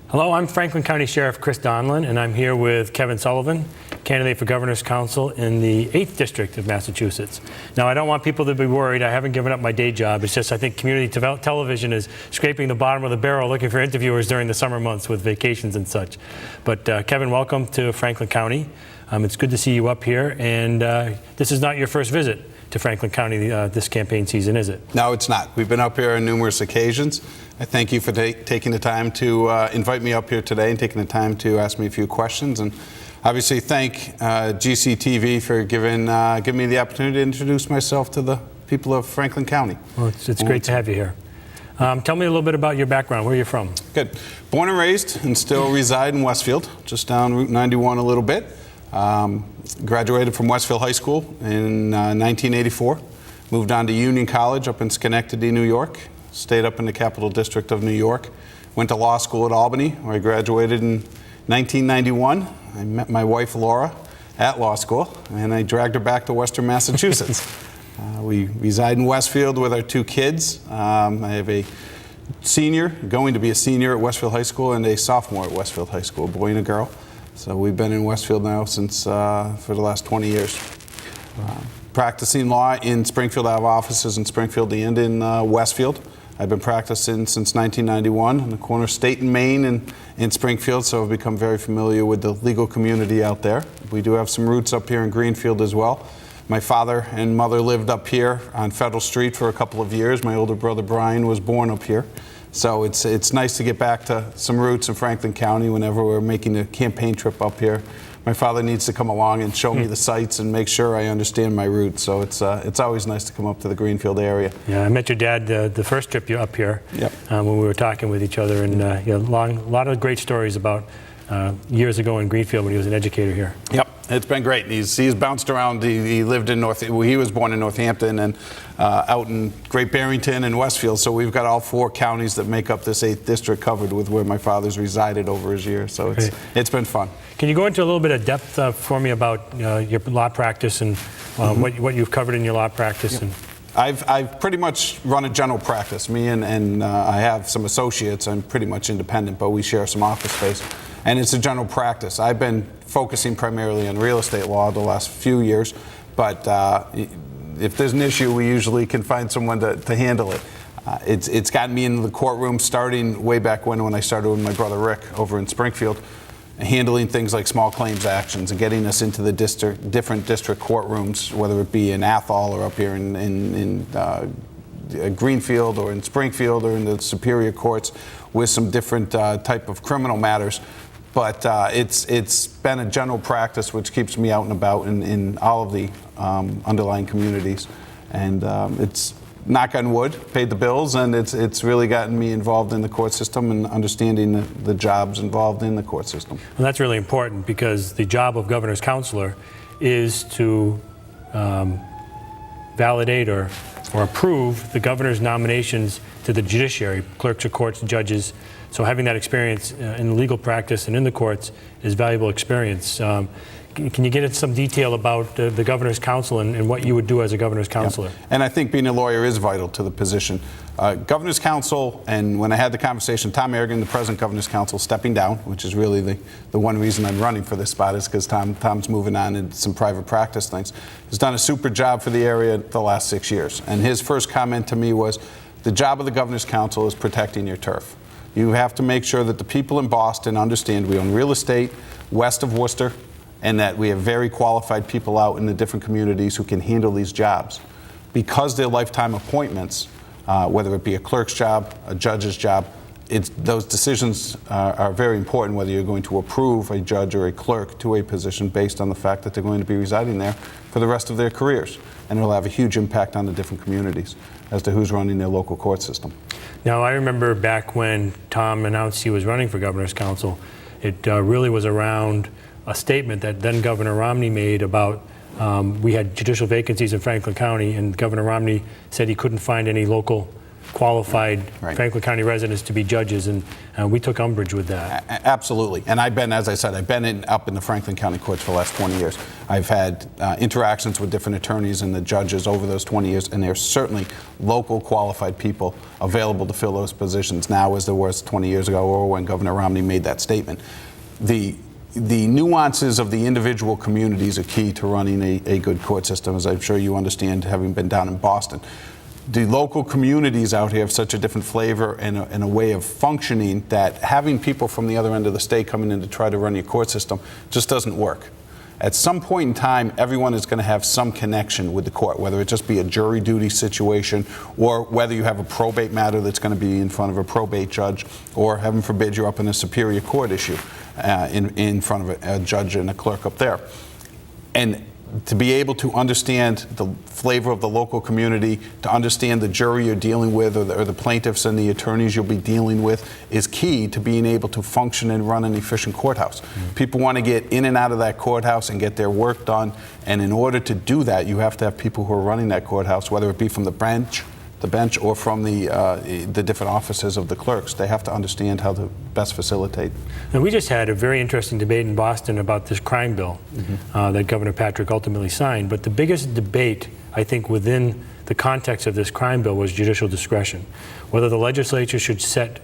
Hello, I'm Franklin County Sheriff Chris Donelan, and I'm here with Kevin Sullivan, candidate for Governor's Council in the 8th District of Massachusetts. Now, I don't want people to be worried. I haven't given up my day job. It's just I think community television is scraping the bottom of the barrel looking for interviewers during the summer months with vacations and such. But Kevin, welcome to Franklin County. It's good to see you up here, and this is not your first visit to Franklin County this campaign season, is it? No, it's not. We've been up here on numerous occasions. I thank you for taking the time to invite me up here today and taking the time to ask me a few questions. And obviously thank GCTV for giving me the opportunity to introduce myself to the people of Franklin County. Well, it's great to have you here. Tell me a little bit about your background. Where are you from? Good. Born and raised and still reside in Westfield, just down Route 91 a little bit. Graduated from Westfield High School in 1984. Moved on to Union College up in Schenectady, New York. Stayed up in the Capital District of New York. Went to law school at Albany, where I graduated in 1991. I met my wife, Laura, at law school, and I dragged her back to Western Massachusetts. We reside in Westfield with our two kids. I have a senior, going to be a senior at Westfield High School, and a sophomore at Westfield High School, a boy and a girl. So we've been in Westfield now since for the last 20 years. Practicing law in Springfield. I have offices in Springfield and in Westfield. I've been practicing since 1991 on the corner of State and Main and in Springfield, so I've become very familiar with the legal community out there. We do have some roots up here in Greenfield as well. My father and mother lived up here on Federal Street for a couple of years. My older brother Brian was born up here. So it's nice to get back to some roots in Franklin County whenever we're making a campaign trip up here. My father needs to come along and show me the sights and make sure I understand my roots. So it's always nice to come up to the Greenfield area. Yeah, I met your dad the first trip you up here. Yep. When we were talking with each other, and a lot of great stories about years ago in Greenfield when he was an educator here. Yep, it's been great. He's bounced around. He lived in he was born in Northampton and out in Great Barrington and Westfield. So we've got all 4 counties that make up this 8th district covered with where my father's resided over his years. So it's been fun. Can you go into a little bit of depth for me about your law practice and what you've covered in your law practice? Yep. And I've pretty much run a general practice. Me and I have some associates. I'm pretty much independent, but we share some office space. And it's a general practice. I've been focusing primarily on real estate law the last few years, but if there's an issue, we usually can find someone to handle it. It's gotten me into the courtroom starting way back when I started with my brother Rick over in Springfield, handling things like small claims actions and getting us into the different district courtrooms, whether it be in Athol or up here in Greenfield or in Springfield or in the Superior Courts with some different type of criminal matters. But it's been a general practice which keeps me out and about in all of the underlying communities. And it's, knock on wood, paid the bills, and it's really gotten me involved in the court system and understanding the jobs involved in the court system. well, that's really important because the job of governor's counselor is to validate or approve the governor's nominations to the judiciary, clerks of courts, judges. So having that experience in legal practice and in the courts is valuable experience. Can you get into some detail about the governor's council and what you would do as a governor's counselor? Yeah. And I think being a lawyer is vital to the position. Governor's council, and when I had the conversation, Tom Aragon, the present governor's council, stepping down, which is really the one reason I'm running for this spot, is because Tom's moving on into some private practice things. He's done a super job for the area the last 6 years. And his first comment to me was, the job of the governor's council is protecting your turf. You have to make sure that the people in Boston understand we own real estate west of Worcester, and that we have very qualified people out in the different communities who can handle these jobs. Because they're lifetime appointments, whether it be a clerk's job, a judge's job, those decisions are very important, whether you're going to approve a judge or a clerk to a position based on the fact that they're going to be residing there for the rest of their careers. And it'll have a huge impact on the different communities as to who's running their local court system. Now, I remember back when Tom announced he was running for governor's council, it really was around a statement that then Governor Romney made about we had judicial vacancies in Franklin County, and Governor Romney said he couldn't find any local qualified Right. Franklin County residents to be judges, and we took umbrage with that. Absolutely. And I've been, as I said, I've been up in the Franklin County courts for the last 20 years. I've had interactions with different attorneys and the judges over those 20 years, and there's certainly local qualified people available to fill those positions now as there was 20 years ago or when Governor Romney made that statement. The nuances of the individual communities are key to running a good court system, as I'm sure you understand, having been down in Boston. The local communities out here have such a different flavor and a way of functioning that having people from the other end of the state coming in to try to run your court system just doesn't work. At some point in time, everyone is going to have some connection with the court, whether it just be a jury duty situation or whether you have a probate matter that's going to be in front of a probate judge, or heaven forbid you're up in a superior court issue in front of a judge and a clerk up there. And to be able to understand the flavor of the local community, to understand the jury you're dealing with or the plaintiffs and the attorneys you'll be dealing with is key to being able to function and run an efficient courthouse. Mm-hmm. People want to get in and out of that courthouse and get their work done, and in order to do that, you have to have people who are running that courthouse, whether it be from the bench or from the different offices of the clerks. They have to understand how to best facilitate. And we just had a very interesting debate in Boston about this crime bill that Governor Patrick ultimately signed. But the biggest debate, I think, within the context of this crime bill was judicial discretion. Whether the legislature should set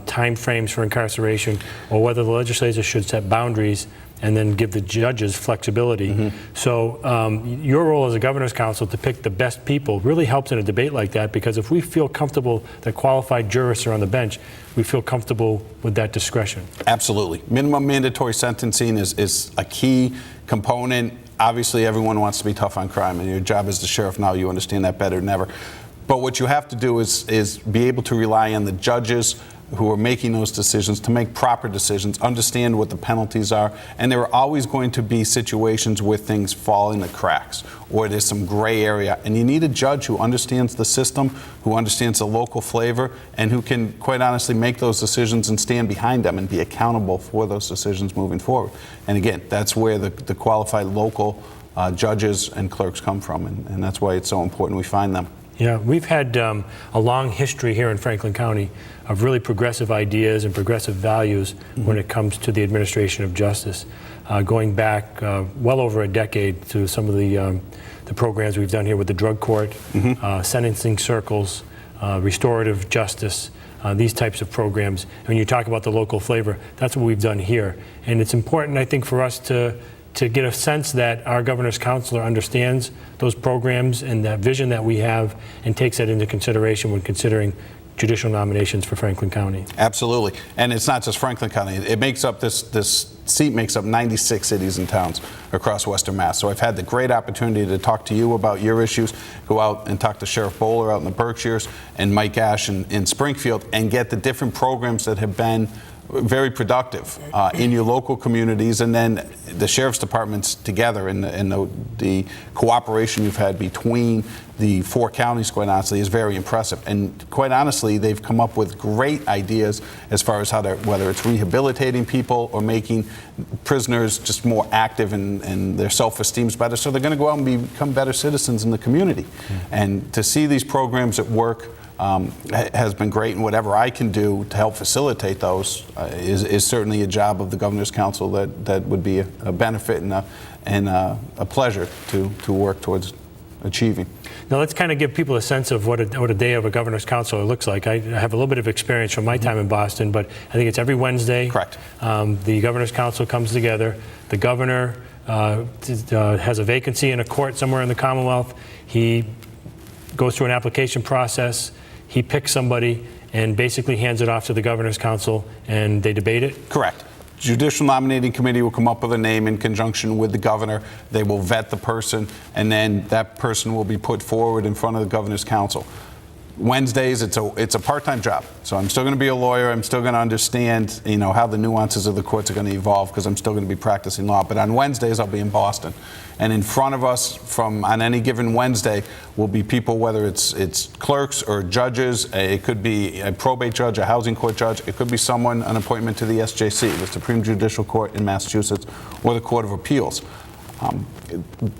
time frames for incarceration, or whether the legislature should set boundaries and then give the judges flexibility. Mm-hmm. So your role as a governor's council to pick the best people really helps in a debate like that, because if we feel comfortable that qualified jurists are on the bench, we feel comfortable with that discretion. Absolutely. Minimum mandatory sentencing is a key component. Obviously, everyone wants to be tough on crime, and your job as the sheriff now, you understand that better than ever. But what you have to do is be able to rely on the judges who are making those decisions to make proper decisions, understand what the penalties are, and there are always going to be situations where things fall in the cracks or there's some gray area, and you need a judge who understands the system, who understands the local flavor, and who can quite honestly make those decisions and stand behind them and be accountable for those decisions moving forward. And again, that's where the qualified local judges and clerks come from, and that's why it's so important we find them. Yeah, we've had a long history here in Franklin County of really progressive ideas and progressive values when it comes to the administration of justice, going back well over a decade to some of the programs we've done here with the drug court, sentencing circles, restorative justice, these types of programs. And when you talk about the local flavor, that's what we've done here. And it's important, I think, for us to get a sense that our governor's counselor understands those programs and that vision that we have and takes that into consideration when considering judicial nominations for Franklin County. Absolutely. And it's not just Franklin County. It makes up, this seat makes up 96 cities and towns across Western Mass. So I've had the great opportunity to talk to you about your issues, go out and talk to Sheriff Bowler out in the Berkshires and Mike Ash in Springfield, and get the different programs that have been very productive in your local communities, and then the sheriff's departments together, and the cooperation you've had between the four counties, quite honestly, is very impressive. And quite honestly, they've come up with great ideas as far as how to, whether it's rehabilitating people or making prisoners just more active and their self-esteem's better, so they're going to go out and become better citizens in the community. And to see these programs at work has been great, and whatever I can do to help facilitate those is certainly a job of the Governor's Council that would be a benefit and a pleasure to work towards achieving. Now let's kind of give people a sense of what a day of a Governor's Council looks like. I have a little bit of experience from my time in Boston, but I think it's every Wednesday. Correct. The Governor's Council comes together. The governor has a vacancy in a court somewhere in the Commonwealth. He goes through an application process. He picks somebody and basically hands it off to the Governor's Council, and they debate it? Correct. Judicial Nominating Committee will come up with a name in conjunction with the governor. They will vet the person, and then that person will be put forward in front of the Governor's Council. Wednesdays, it's a part-time job. So I'm still going to be a lawyer. I'm still going to understand, how the nuances of the courts are going to evolve, because I'm still going to be practicing law. But on Wednesdays, I'll be in Boston. And in front of us, on any given Wednesday, will be people, whether it's clerks or judges. It could be a probate judge, a housing court judge. It could be someone, an appointment to the SJC, the Supreme Judicial Court in Massachusetts, or the Court of Appeals.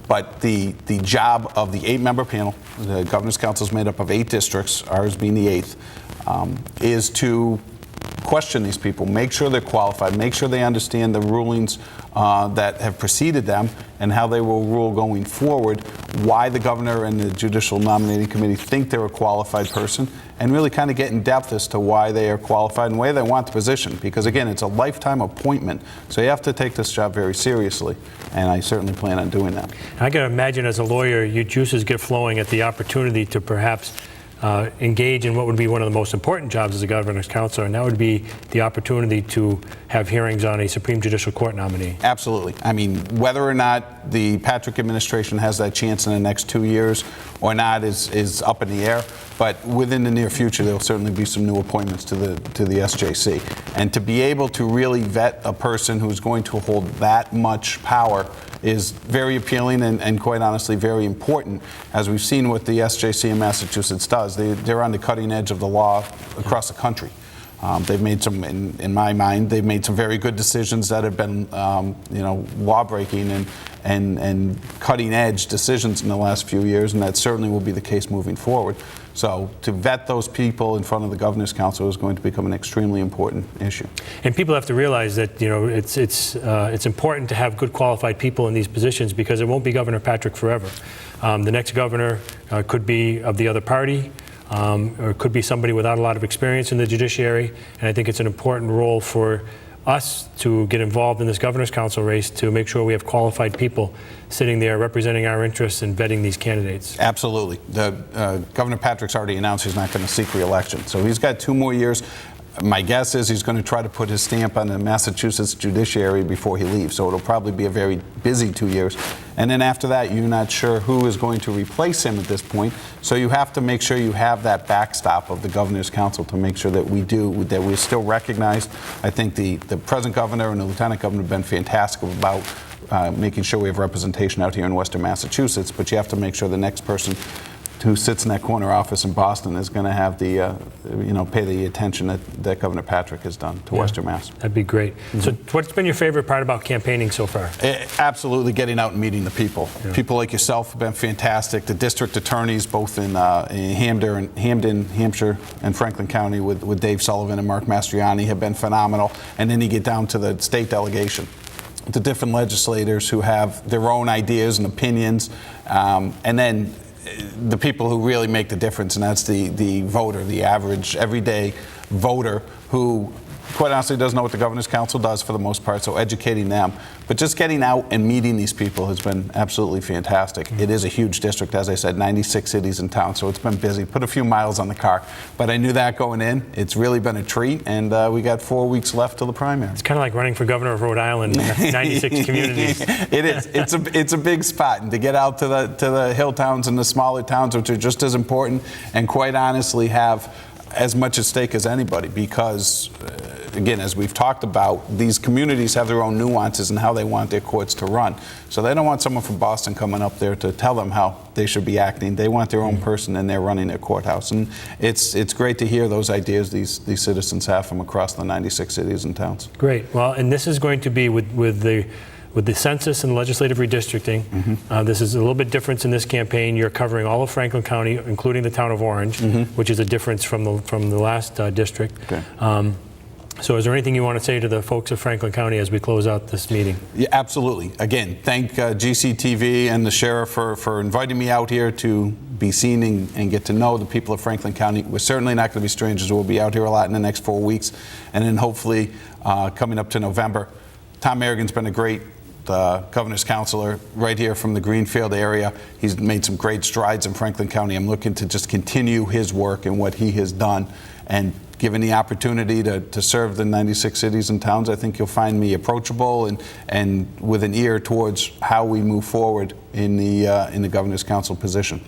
But the job of the 8-member panel, the Governor's Council is made up of 8 districts, ours being the 8th, is to question these people, make sure they're qualified, make sure they understand the rulings that have preceded them and how they will rule going forward, why the governor and the Judicial Nominating Committee think they're a qualified person, and really kind of get in depth as to why they are qualified and why they want the position. Because again, it's a lifetime appointment, so you have to take this job very seriously, and I certainly plan on doing that. I can imagine as a lawyer, your juices get flowing at the opportunity to perhaps engage in what would be one of the most important jobs as a governor's counselor, and that would be the opportunity to have hearings on a Supreme Judicial Court nominee. Absolutely. I mean, whether or not the Patrick administration has that chance in the next 2 years or not is up in the air, but within the near future, there'll certainly be some new appointments to the SJC. And to be able to really vet a person who's going to hold that much power is very appealing and quite honestly very important. As we've seen what the SJC in Massachusetts does, they're on the cutting edge of the law across the country. They've made some, in my mind, they've made some very good decisions that have been, law-breaking and cutting-edge decisions in the last few years, and that certainly will be the case moving forward. So to vet those people in front of the Governor's Council is going to become an extremely important issue. And people have to realize that it's important to have good qualified people in these positions, because it won't be Governor Patrick forever. The next governor could be of the other party. Or it could be somebody without a lot of experience in the judiciary, and I think it's an important role for us to get involved in this Governor's Council race to make sure we have qualified people sitting there representing our interests and vetting these candidates. Absolutely. Governor Patrick's already announced he's not going to seek re-election, so he's got 2 more years. My guess is he's going to try to put his stamp on the Massachusetts judiciary before he leaves, so it'll probably be a very busy 2 years. And then after that, you're not sure who is going to replace him at this point, so you have to make sure you have that backstop of the Governor's Council to make sure that we're still recognized. I think the present governor and the lieutenant governor have been fantastic about making sure we have representation out here in Western Massachusetts, but you have to make sure the next person who sits in that corner office in Boston is going to have the, pay the attention that Governor Patrick has done to Western Mass. That'd be great. Mm-hmm. So what's been your favorite part about campaigning so far? Absolutely getting out and meeting the people. Yeah. People like yourself have been fantastic. The district attorneys, both in Hamden, Hampshire, and Franklin County with Dave Sullivan and Mark Mastriani have been phenomenal. And then you get down to the state delegation, the different legislators who have their own ideas and opinions, and then the people who really make the difference, and that's the voter, the average, everyday voter who, quite honestly, doesn't know what the Governor's Council does for the most part, so educating them. But just getting out and meeting these people has been absolutely fantastic. Mm-hmm. It is a huge district, as I said, 96 cities and towns, so it's been busy. Put a few miles on the car, but I knew that going in. It's really been a treat, and we got 4 weeks left till the primary. It's kind of like running for governor of Rhode Island, 96 communities. It is. It's a big spot, and to get out to the hill towns and the smaller towns, which are just as important, and quite honestly have as much at stake as anybody, because again, as we've talked about, these communities have their own nuances and how they want their courts to run. So they don't want someone from Boston coming up there to tell them how they should be acting. They want their own person, and they're running their courthouse. And it's great to hear those ideas these citizens have from across the 96 cities and towns. Great. Well, and this is going to be with the census and legislative redistricting. Mm-hmm. This is a little bit different in this campaign. You're covering all of Franklin County, including the town of Orange, mm-hmm. which is a difference from the last district. Okay. So is there anything you want to say to the folks of Franklin County as we close out this meeting? Yeah, absolutely. Again, thank GCTV and the sheriff for inviting me out here to be seen and get to know the people of Franklin County. We're certainly not going to be strangers. We'll be out here a lot in the next 4 weeks. And then hopefully coming up to November, Tom Merrigan's been a great governor's counselor right here from the Greenfield area. He's made some great strides in Franklin County. I'm looking to just continue his work and what he has done, and given the opportunity to serve the 96 cities and towns, I think you'll find me approachable and with an ear towards how we move forward in the governor's council position.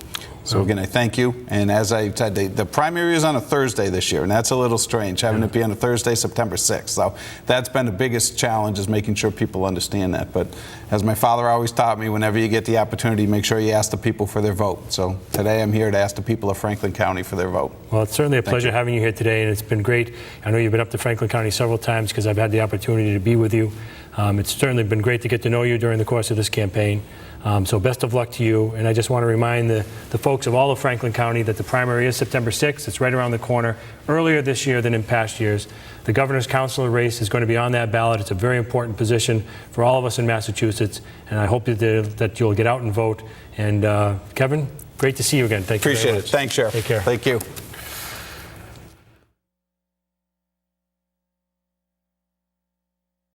So again, I thank you. And as I said, the primary is on a Thursday this year, and that's a little strange, having it be on a Thursday, September 6th. So that's been the biggest challenge, is making sure people understand that. But as my father always taught me, whenever you get the opportunity, make sure you ask the people for their vote. So today I'm here to ask the people of Franklin County for their vote. Well, it's certainly a pleasure having you here today, and it's been great. I know you've been up to Franklin County several times because I've had the opportunity to be with you. It's certainly been great to get to know you during the course of this campaign. So best of luck to you. And I just want to remind the folks of all of Franklin County that the primary is September 6th. It's right around the corner, earlier this year than in past years. The governor's council race is going to be on that ballot. It's a very important position for all of us in Massachusetts. And I hope that you'll get out and vote. And Kevin, great to see you again. Thank you very much. Appreciate it. Thanks, Sheriff. Take care. Thank you.